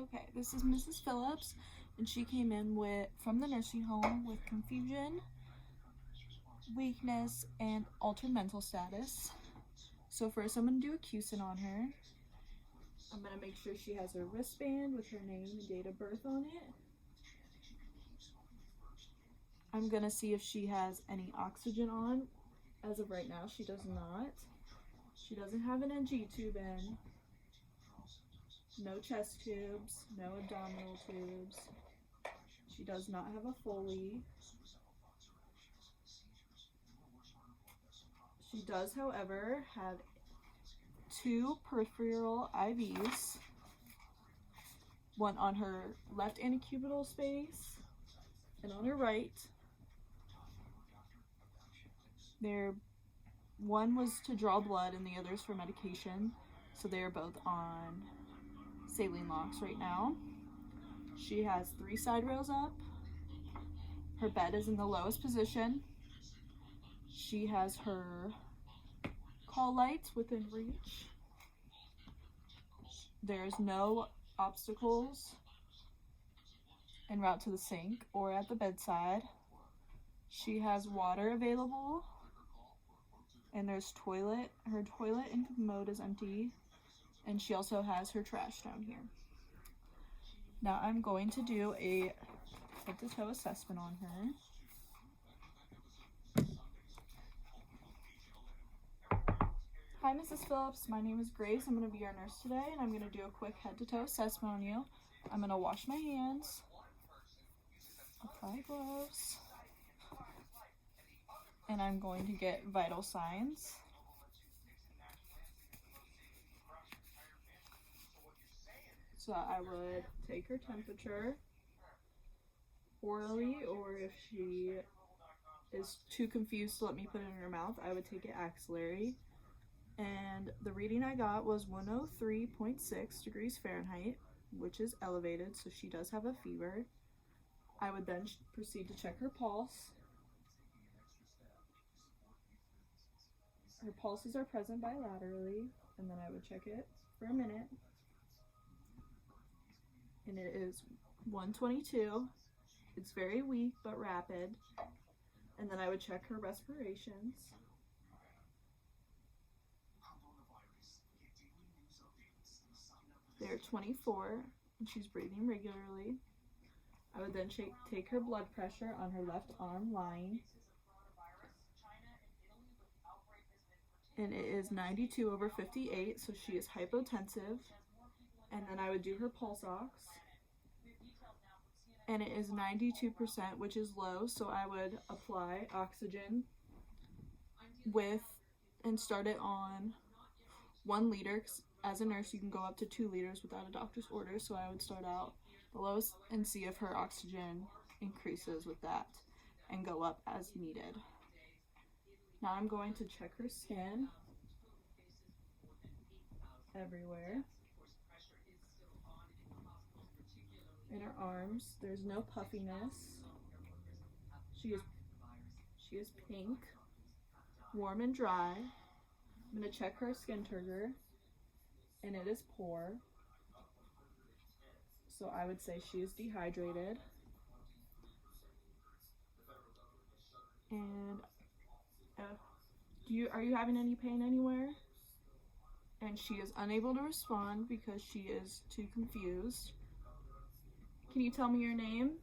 Okay, this is Mrs. Phillips, and she came in from the nursing home with confusion, weakness, and altered mental status. So first I'm going to do a QSIN on her. I'm going to make sure she has her wristband with her name and date of birth on it. I'm going to see if she has any oxygen on. As of right now, she does not. She doesn't have an NG tube in. No chest tubes, no abdominal tubes. She does not have a Foley. She does, however, have 2 peripheral IVs, one on her left antecubital space and on her right. One was to draw blood and the other is for medication, so they are both on saline locks right now. She has 3 side rails up. Her bed is in the lowest position. She has her call lights within reach. There's no obstacles en route to the sink or at the bedside. She has water available, and there's toilet. Her toilet and commode is empty, and she also has her trash down here. Now I'm going to do a head-to-toe assessment on her. Hi, Mrs. Phillips. My name is Grace. I'm going to be your nurse today, and I'm going to do a quick head-to-toe assessment on you. I'm going to wash my hands, apply gloves, and I'm going to get vital signs. So I would take her temperature orally, or if she is too confused to let me put it in her mouth, I would take it axillary. And the reading I got was 103.6 degrees Fahrenheit, which is elevated, so she does have a fever. I would then proceed to check her pulse. Her pulses are present bilaterally, and then I would check it for a minute. And it is 122. It's very weak but rapid. And then I would check her respirations. They're 24, and she's breathing regularly. I would then take her blood pressure on her left arm lying. And it is 92/58, so she is hypotensive. And then I would do her pulse ox. And it is 92%, which is low, so I would apply oxygen and start it on 1 liter. As a nurse, you can go up to 2 liters without a doctor's order, so I would start out the lowest and see if her oxygen increases with that and go up as needed. Now I'm going to check her skin everywhere. In her arms, there's no puffiness. She is pink, warm and dry. I'm going to check her skin turgor, and it is poor. So I would say she is dehydrated. And are you having any pain anywhere? And she is unable to respond because she is too confused. Can you tell me your name?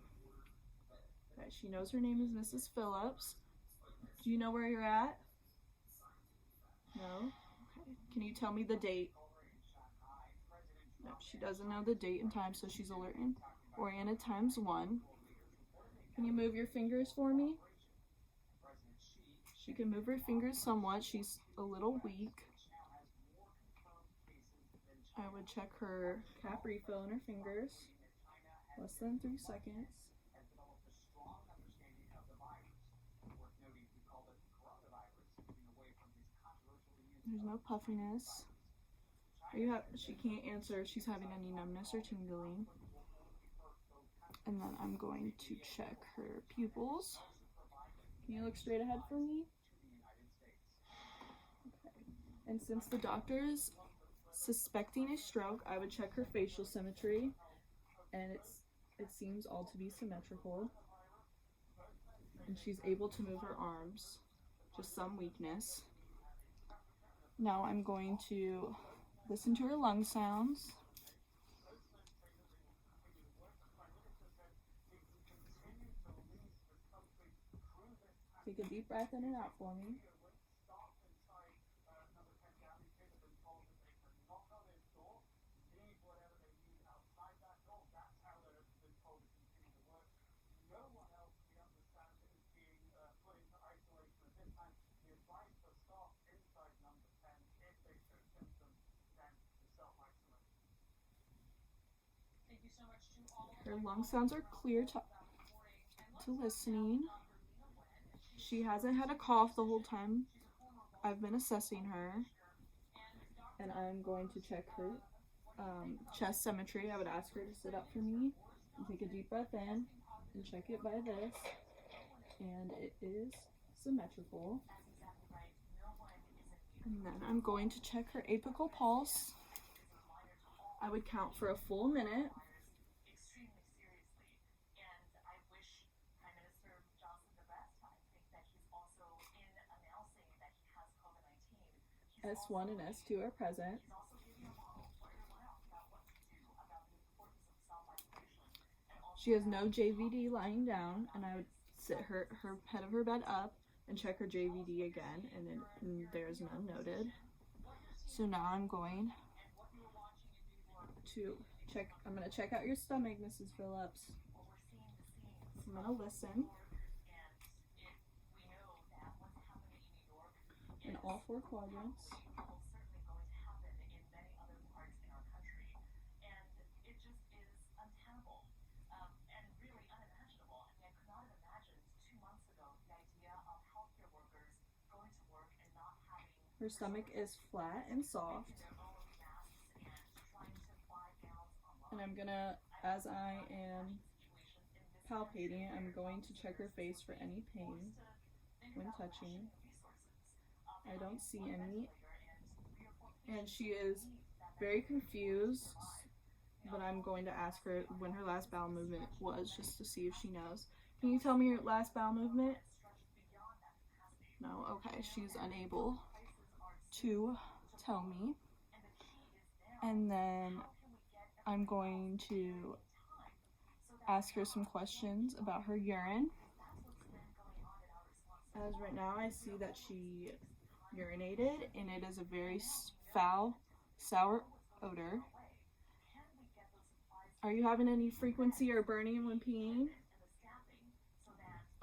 Okay, she knows her name is Mrs. Phillips. Do you know where you're at? No? Okay. Can you tell me the date? No, she doesn't know the date and time, so she's oriented ×1. Can you move your fingers for me? She can move her fingers somewhat. She's a little weak. I would check her cap refill in her fingers. Less than 3 seconds. There's no puffiness. She can't answer if she's having any numbness or tingling. And then I'm going to check her pupils. Can you look straight ahead for me? Okay. And since the doctor is suspecting a stroke, I would check her facial symmetry and it seems all to be symmetrical, and she's able to move her arms, just some weakness. Now I'm going to listen to her lung sounds. Take a deep breath in and out for me. Her lung sounds are clear to listening. She hasn't had a cough the whole time I've been assessing her. And I'm going to check her chest symmetry. I would ask her to sit up for me and take a deep breath in and check it by this. And it is symmetrical. And then I'm going to check her apical pulse. I would count for a full minute. S1 and S2 are present. She has no JVD lying down, and I would sit her head of her bed up and check her JVD again, and there's none noted. So now I'm going to check out your stomach, Mrs. Phillips. I'm going to listen. In all 4 quadrants. Her stomach is flat and soft. And I'm gonna, as I am palpating, I'm going to check her face for any pain when touching. I don't see any, and she is very confused, but I'm going to ask her when her last bowel movement was, just to see if she knows. Can you tell me your last bowel movement? No? Okay, she's unable to tell me. And then I'm going to ask her some questions about her urine. As right now I see that she urinated, and it is a very foul, sour odor. Are you having any frequency or burning when peeing?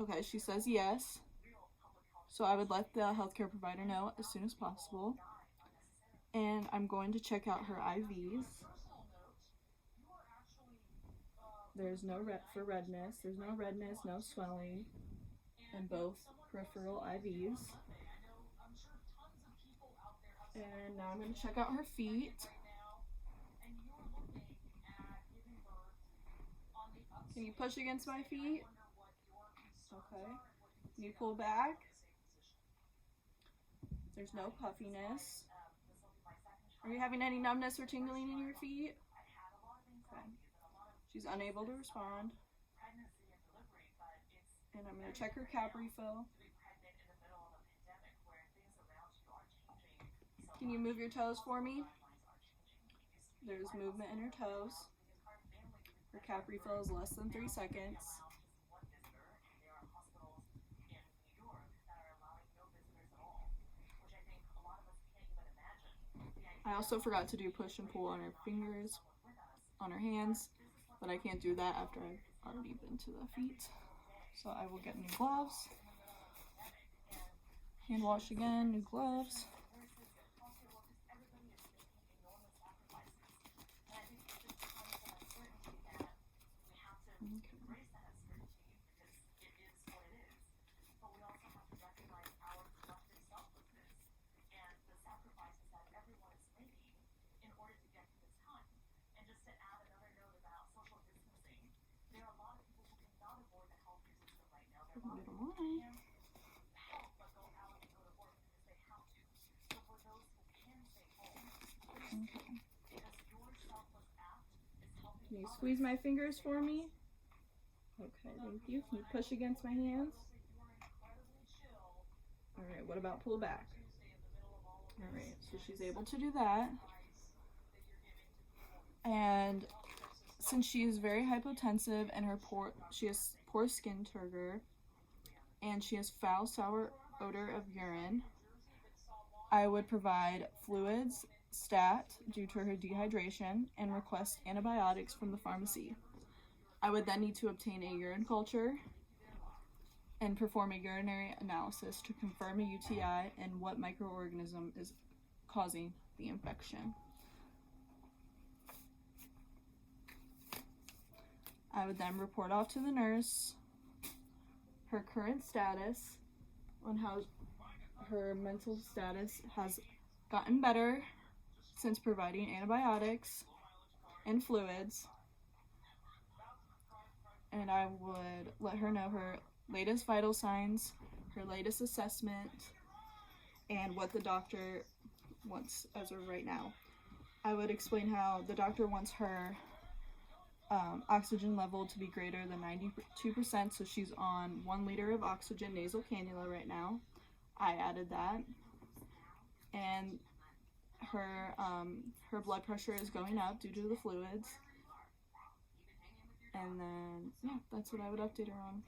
Okay, she says yes. So I would let the healthcare provider know as soon as possible. And I'm going to check out her IVs. There's no redness. There's no redness, no swelling in both peripheral IVs. And now I'm going to check out her feet. Can you push against my feet? Okay. Can you pull back? There's no puffiness. Are you having any numbness or tingling in your feet? Okay. She's unable to respond. And I'm going to check her cap refill. Can you move your toes for me? There's movement in her toes. Her cap refill is less than 3 seconds. I also forgot to do push and pull on her fingers, on her hands, but I can't do that after I've already been to the feet. So I will get new gloves. Hand wash again, new gloves. Can you squeeze my fingers for me? Okay, thank you. Can you push against my hands? All right, what about pull back? All right, so she's able to do that. And since she is very hypotensive and she has poor skin turgor and she has foul, sour odor of urine, I would provide fluids, stat, due to her dehydration, and request antibiotics from the pharmacy. I would then need to obtain a urine culture and perform a urinary analysis to confirm a UTI and what microorganism is causing the infection. I would then report off to the nurse her current status on how her mental status has gotten better since providing antibiotics and fluids, and I would let her know her latest vital signs, her latest assessment, and what the doctor wants as of right now. I would explain how the doctor wants her oxygen level to be greater than 92%, so she's on 1 liter of oxygen nasal cannula right now. I added that, and her blood pressure is going up due to the fluids, and then yeah, that's what I would update her on.